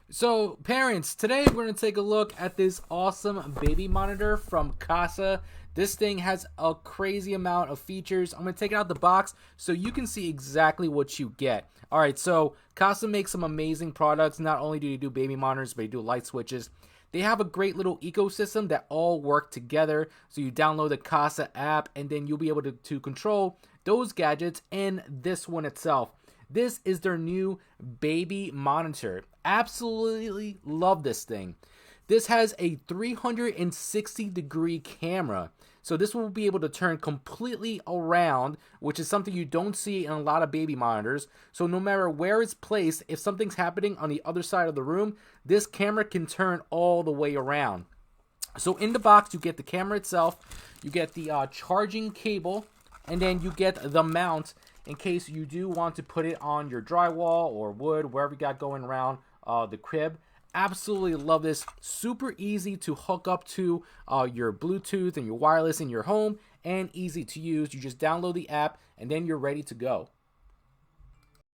So, parents, today we're going to take a look at this awesome baby monitor from Kasa. This thing has a crazy amount of features. I'm going to take it out the box so you can see exactly what you get. Alright, so Kasa makes some amazing products. Not only do they do baby monitors, but they do light switches. They have a great little ecosystem that all work together. So you download the Kasa app and then you'll be able to control those gadgets and this one itself. This is their new baby monitor. Absolutely love this thing. This has a 360-degree camera. So this will be able to turn completely around, which is something you don't see in a lot of baby monitors. So no matter where it's placed, if something's happening on the other side of the room, this camera can turn all the way around. So in the box, you get the camera itself, you get the charging cable, and then you get the mount in case you do want to put it on your drywall or wood, wherever you got going around the crib. Absolutely love this. Super easy to hook up to your Bluetooth and your wireless in your home, and easy to use. You just download the app and then you're ready to go.